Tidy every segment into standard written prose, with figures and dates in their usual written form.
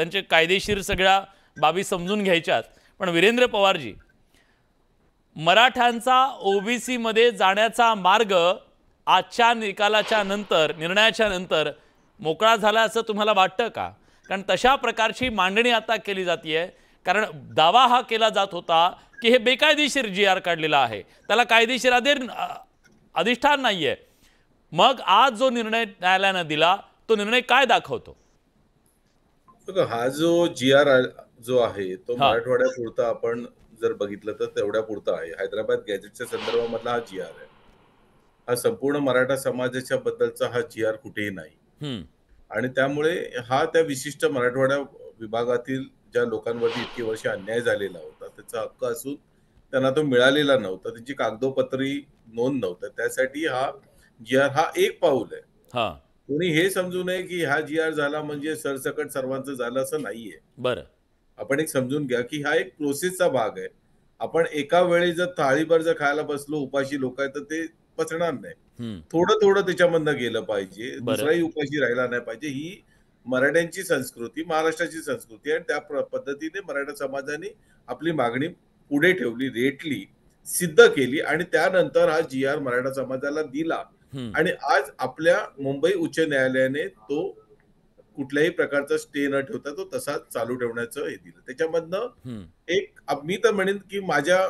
त्यांचे कायदेशीर सगळ्या बाबी समजून घ्यायच्यात, पण वीरेंद्र पवारजी, मराठ्यांचा ओबीसी मध्ये जाण्याचा मार्ग आजच्या निकालाच्या नंतर, निर्णयाच्या नंतर मोकळा झाला असं तुम्हाला वाटतं का? कारण तशा प्रकारची मांडणी आता केली जाते, कारण दावा हा केला जात होता की हे बेकायदेशीर GR काढलेला आहे, त्याला कायदेशीर अधिष्ठान नाहीये. मग आज जो निर्णय न्यायालयाने दिला तो निर्णय काय दाखवतो? हा जो GR जो आहे तो मराठवाड्यापुरता आपण जर बघितलं तर तेवढ्या पुरता आहे. हैदराबाद गॅजेटच्या संदर्भामधला हा GR आहे. हा संपूर्ण मराठा समाजाच्या बद्दलचा हा GR कुठेही नाही. आणि त्यामुळे हा त्या विशिष्ट मराठवाडा विभागातील ज्या लोकांवरती इतकी वर्ष अन्याय झालेला होता, त्याचा हक्क असून त्यांना तो मिळालेला नव्हता, त्यांची कागदोपत्री नोंद नव्हतं, त्यासाठी हा GR हा एक पाऊल आहे. कोणी हे समजू नये की हा GR झाला म्हणजे सरसकट सर्वांचं झालं, असं नाहीये. बरं, आपण एक समजून घ्या की हा एक प्रोसेसचा भाग आहे. आपण एका वेळी जर थाळीभर जर खायला बसलो, उपाशी लोक आहेत, तर ते पचणार नाही. थोडं थोडं त्याच्यामधनं गेलं पाहिजे, दुसराही उपाशी राहिला नाही पाहिजे. ही मराठ्यांची संस्कृती, महाराष्ट्राची संस्कृती आहे. त्या पद्धतीने मराठा समाजाने आपली मागणी पुढे ठेवली, रेटली, सिद्ध केली आणि त्यानंतर हा GR मराठा समाजाला दिला. आणि आज आपल्या मुंबई उच्च न्यायालयाने तो कुठल्याही प्रकारचा स्टे न ठेवता तो तसाच चालू ठेवण्याचं हे दिलं. त्याच्यामधनं एक मी तर म्हणेन की माझ्या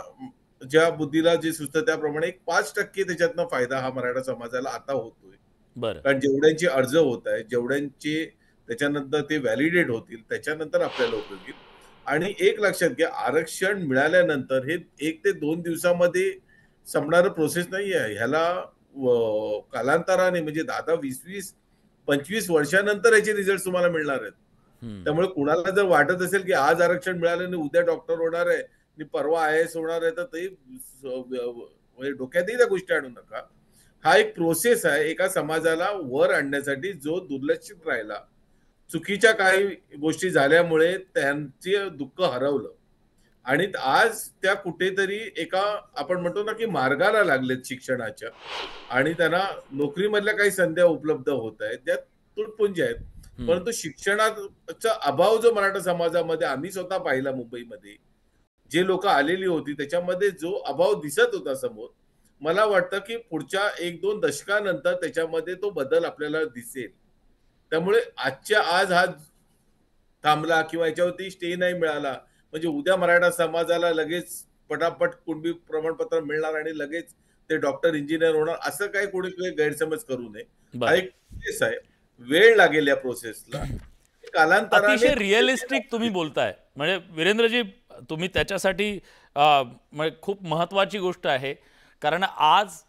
ज्या बुद्धीला जे सुचतं त्याप्रमाणे एक 5% त्याच्यातनं फायदा हा मराठा समाजाला आता होतोय. कारण जेवढ्यांचे अर्ज होत आहेत, जेवढ्यांचे त्याच्यानंतर ते व्हॅलिडेट होतील, त्याच्यानंतर आपल्याला उपयोग येईल. आणि एक लक्षात घ्या, आरक्षण मिळाल्यानंतर हे 1 ते 2 दिवसामध्ये संपणारं प्रोसेस नाही आहे. ह्याला कालांतराने म्हणजे 10-10, 20-20, 25 वर्षानंतर याचे रिझल्ट तुम्हाला मिळणार आहेत. त्यामुळे कुणाला जर वाटत असेल की आज आरक्षण मिळालं आणि उद्या डॉक्टर होणार आहे आणि परवा IAS होणार आहे, तर ते डोक्यातही त्या गोष्टी आणू नका. हा एक प्रोसेस आहे एका समाजाला वर आणण्यासाठी, जो दुर्लक्षित राहिला, चुकीच्या काही गोष्टी झाल्यामुळे त्यांचे दुःख हरवलं आणि आज त्या कुठेतरी एका आपण म्हणतो ना की मार्गाला लागलेत शिक्षणाच्या आणि त्यांना नोकरीमधल्या काही संधी उपलब्ध होत आहेत, त्या तुटपुंजी आहेत. परंतु शिक्षणाचा अभाव जो मराठा समाजामध्ये आम्ही स्वतः पाहिला मुंबईमध्ये, जे लोक आलेली होती त्याच्यामध्ये जो अभाव दिसत होता समोर, मला वाटतं की पुढच्या 1-2 दशकानंतर त्याच्यामध्ये तो बदल आपल्याला दिसेल. त्यामुळे आजच्या आज हा थांबला किंवा याच्यावरती स्टे नाही मिळाला म्हणजे उद्या मराठा समाजाला लगेच पटापट कुणबी प्रमाणपत्र मिळणार आणि लगेच ते डॉक्टर इंजिनियर होणार, असं काही कोणी गैरसमज करू नये. हा एक प्रोसेस आहे, वेळ लागेल या प्रोसेसला. कालांतराने अतिशय रिअलिस्टिक तुम्ही बोलताय. म्हणजे वीरेंद्रजी, तुम्ही त्याच्यासाठी खूप महत्त्वाची गोष्ट आहे, कारण आज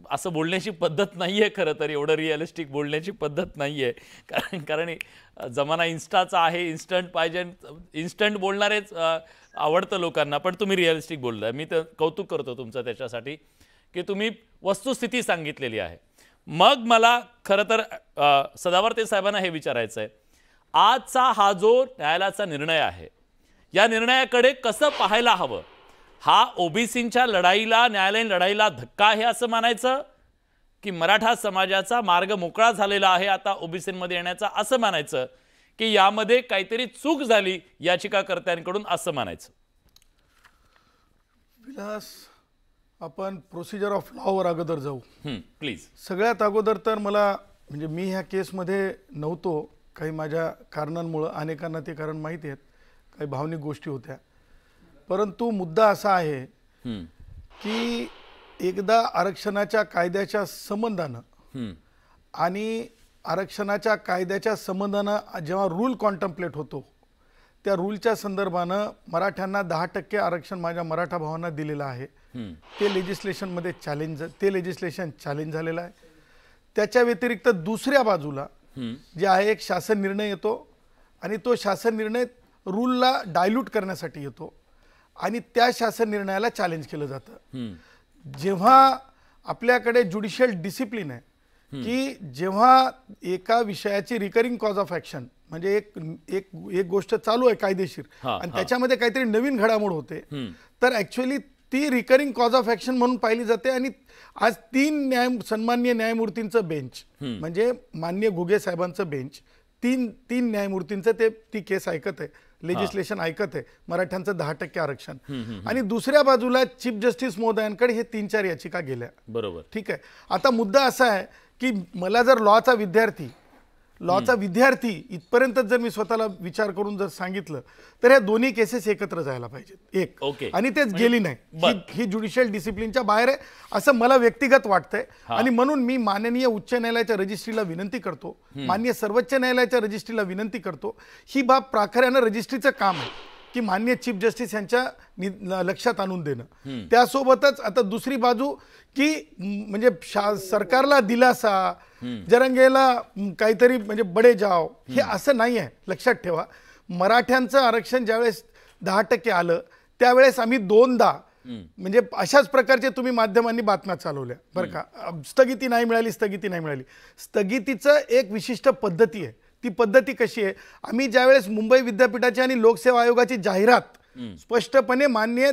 असं बोलण्याची पद्धत नाहीये. खरं तर एवढं रिअलिस्टिक बोलण्याची पद्धत नाहीये, कारण जमाना इन्स्टाचा आहे, इन्स्टंट पाहिजे, इन्स्टंट बोलणारेच आवडतं लोकांना. पण तुम्ही रिअलिस्टिक बोलताय, मी तर कौतुक करतो तुमचं त्याच्यासाठी की तुम्ही वस्तुस्थिती सांगितलेली आहे. मग मला खरं तर सदावर्ते साहेबांना हे विचारायचं आहे, आजचा हा जो न्यायालयाचा निर्णय आहे, या निर्णयाकडे कसं पाहायला हवं? हा ओबीसींच्या लढाईला, न्यायालयीन लढाईला धक्का आहे असं मानायचं, की मराठा समाजाचा मार्ग मोकळा झालेला आहे आता ओबीसींमध्ये येण्याचा असं मानायचं, की यामध्ये काहीतरी चूक झाली याचिकाकर्त्यांकडून असं मानायचं? विलास, आपण प्रोसिजर ऑफ लॉवर अगोदर जाऊ प्लीज. सगळ्यात अगोदर तर मला म्हणजे मी ह्या केसमध्ये नव्हतो, काही माझ्या कारणांमुळं, अनेकांना ते कारण माहिती आहेत, काही भावनिक गोष्टी होत्या. परंतु मुद्दा असा आहे की एकदा आरक्षणाच्या कायद्याच्या संबंधानं आणि आरक्षणाच्या कायद्याच्या संबंधानं जेव्हा रूल कॉन्टम्प्लेट होतो, त्या रूलच्या संदर्भानं मराठ्यांना 10% आरक्षण माझ्या मराठा भावांना दिलेलं आहे. ते लेजिस्लेशनमध्ये लेजिस्लेशन चॅलेंज झालेलं आहे. त्याच्या व्यतिरिक्त दुसऱ्या बाजूला जे आहे एक शासन निर्णय येतो आणि तो शासन निर्णय रूलला डायल्यूट करण्यासाठी येतो आणि त्या शासन निर्णयाला चॅलेंज केलं जातं. जेव्हा आपल्याकडे ज्युडिशियल डिसिप्लिन आहे की जेव्हा एका विषयाची रिकरिंग कॉज ऑफ ॲक्शन म्हणजे एक गोष्ट चालू आहे कायदेशीर आणि त्याच्यामध्ये काहीतरी नवीन घडामोड होते, तर ॲक्च्युअली ती रिकरिंग कॉज ऑफ ॲक्शन म्हणून पाहिली जाते. आणि आज 3 सन्माननीय न्यायमूर्तींचं बेंच म्हणजे माननीय घुगे साहेबांचं बेंच, तीन न्यायमूर्तींचं ती केस ऐकत आहे, लेजिस्लेशन ऐकत आहे, मराठ्यांचं 10% आरक्षण, आणि दुसऱ्या बाजूला चीफ जस्टिस महोदयांकडे हे 3-4 याचिका गेल्या. बरोबर. ठीक आहे. आता मुद्दा असा आहे की मला जर लॉचा विद्यार्थी इथपर्यंत जर मी स्वतःला विचार करून जर सांगितलं तर ह्या दोन्ही केसेस एकत्र जायला पाहिजेत. एक आणि तेच गेली नाही. ही ज्युडिशियल डिसिप्लिनच्या बाहेर आहे असं मला व्यक्तिगत वाटतंय. आणि म्हणून मी माननीय उच्च न्यायालयाच्या रजिस्ट्रीला विनंती करतो, माननीय सर्वोच्च न्यायालयाच्या रजिस्ट्रीला विनंती करतो, ही बाब प्राखऱ्यानं रजिस्ट्रीचं काम आहे की माननीय चीफ जस्टिस यांच्या लक्षात आणून देणं. त्यासोबतच आता दुसरी बाजू की म्हणजे सरकारला दिलासा, जरंगेला काहीतरी म्हणजे बडे जाव, हे असं नाही आहे. लक्षात ठेवा, मराठ्यांचं आरक्षण ज्यावेळेस 10% आलं त्यावेळेस आम्ही 2दा म्हणजे अशाच प्रकारचे तुम्ही माध्यमांनी बातम्या चालवल्या बरं का. स्थगिती नाही मिळाली. स्थगितीचं एक विशिष्ट पद्धती आहे. ती पद्धती कशी आहे, आम्ही ज्यावेळेस मुंबई विद्यापीठाची आणि लोकसेवा आयोगाची जाहिरात स्पष्टपणे माननीय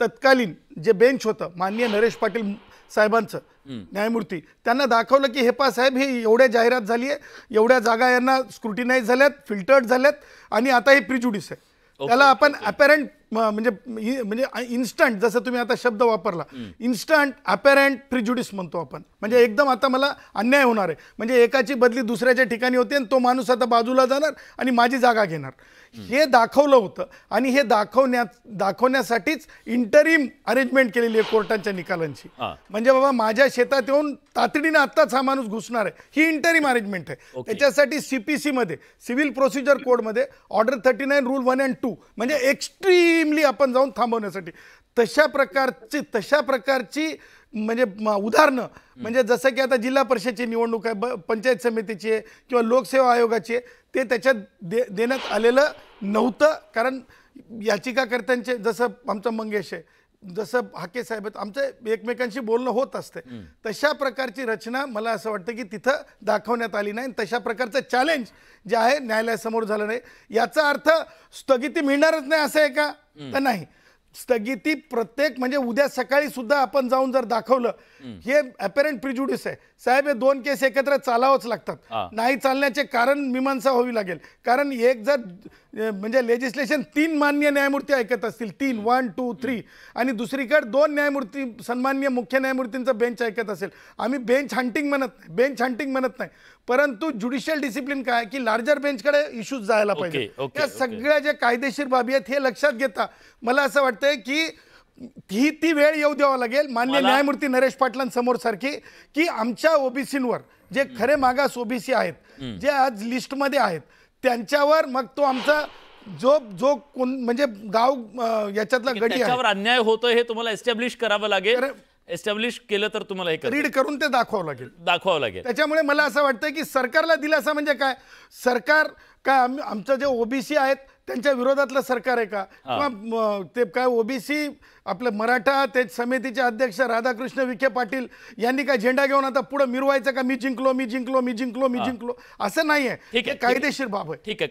तत्कालीन जे बेंच होतं माननीय नरेश पाटील साहेबांचं न्यायमूर्ती, त्यांना दाखवलं की हे पहा साहेब, हे एवढ्या जाहिरात झाली आहे, एवढ्या जागा यांना स्क्रुटिनाइज झाल्यात, फिल्टर्ड झाल्यात, आणि आता हे प्रिजुडिस आहे. त्याला आपण अपॅरंट म्हणजे इन्स्टंट, जसं तुम्ही आता शब्द वापरला, इन्स्टंट अपॅरंट प्रिजुडिस म्हणतो आपण. म्हणजे एकदम आता मला अन्याय होणार आहे, म्हणजे एकाची बदली दुसऱ्याच्या ठिकाणी होते आणि तो माणूस आता बाजूला जाणार आणि माझी जागा घेणार, हे दाखवलं होतं. आणि हे दाखवण्यासाठीच इंटरिम अरेंजमेंट केलेली आहे कोर्टाच्या निकालांची. म्हणजे बाबा माझ्या शेतात येऊन तातडीने आत्ताच हा माणूस घुसणार आहे, ही इंटरिम अरेंजमेंट आहे. त्याच्यासाठी CPC मध्ये, सिव्हिल प्रोसिजर कोडमध्ये ऑर्डर 39 रूल 1 and 2 म्हणजे एक्स्ट्रीमली आपण जाऊन थांबवण्यासाठी तशा प्रकारची म्हणजे उदाहरणं, म्हणजे जसं की आता जिल्हा परिषदेची निवडणूक आहे, पंचायत समितीची आहे किंवा लोकसेवा आयोगाची आहे, ते त्याच्यात देण्यात आलेलं नव्हतं. कारण याचिकाकर्त्यांचे, जसं आमचं मंगेश आहे, जसं हाके साहेब आहेत, आमचं एकमेकांशी बोलणं होत असते, तशा प्रकारची रचना मला असं वाटतं की तिथं दाखवण्यात आली नाही. तशा प्रकारचं चॅलेंज जे आहे न्यायालयासमोर झालं नाही. याचा अर्थ स्थगिती मिळणारच नाही असं आहे का? तर नाही. स्थगिती प्रत्येक म्हणजे उद्या सकाळी सुद्धा आपण जाऊन जर दाखवलं हे अपॅरंट प्रिजुडिस आहे साहेब, हे 2 केस एकत्र चालावंच लागतात. नाही चालण्याचे कारण मीमांसा व्हावी लागेल. कारण एक जर म्हणजे लेजिस्लेशन 3 माननीय न्यायमूर्ती ऐकत असतील, 3 1 2 3, आणि दुसरीकडे 2 न्यायमूर्ती सन्माननीय मुख्य न्यायमूर्तींचं बेंच ऐकत असेल, आम्ही बेंच हंटिंग म्हणत नाही, परंतु ज्युडिशियल डिसिप्लिन काय की लार्जर बेंचकडे इश्यूज जायला पाहिजे. या सगळ्या ज्या कायदेशीर बाबी आहेत हे लक्षात घेता मला असं वाटतंय की ती वेळ येऊ द्यावा लागेल माननीय न्यायमूर्ती नरेश पाटलांसमोर सारखी, की आमच्या ओबीसींवर जे खरे मागास ओबीसी आहेत, जे आज लिस्टमध्ये आहेत, त्यांच्यावर मग तो आमचा जो म्हणजे गाव याच्यातला गडी आहे, त्याच्यावर अन्याय होतोय हे तुम्हाला एस्टॅब्लिश करावं लागेल. एस्टॅब्लिश केलं तर तुम्हाला हे रीड करून ते दाखवावं लागेल. त्याच्यामुळे मला असं वाटतं की सरकारला दिलासा म्हणजे काय, सरकार काय आमचं जे ओबीसी आहेत त्यांच्या विरोधातलं सरकार आहे का, किंवा ते काय ओबीसी आपलं मराठा ते समितीचे अध्यक्ष राधाकृष्ण विखे पाटील यांनी काय झेंडा घेऊन आता पुढे मिरवायचं का, मी जिंकलो असं नाही आहे. कायदेशीर बाब आहे. ठीक आहे.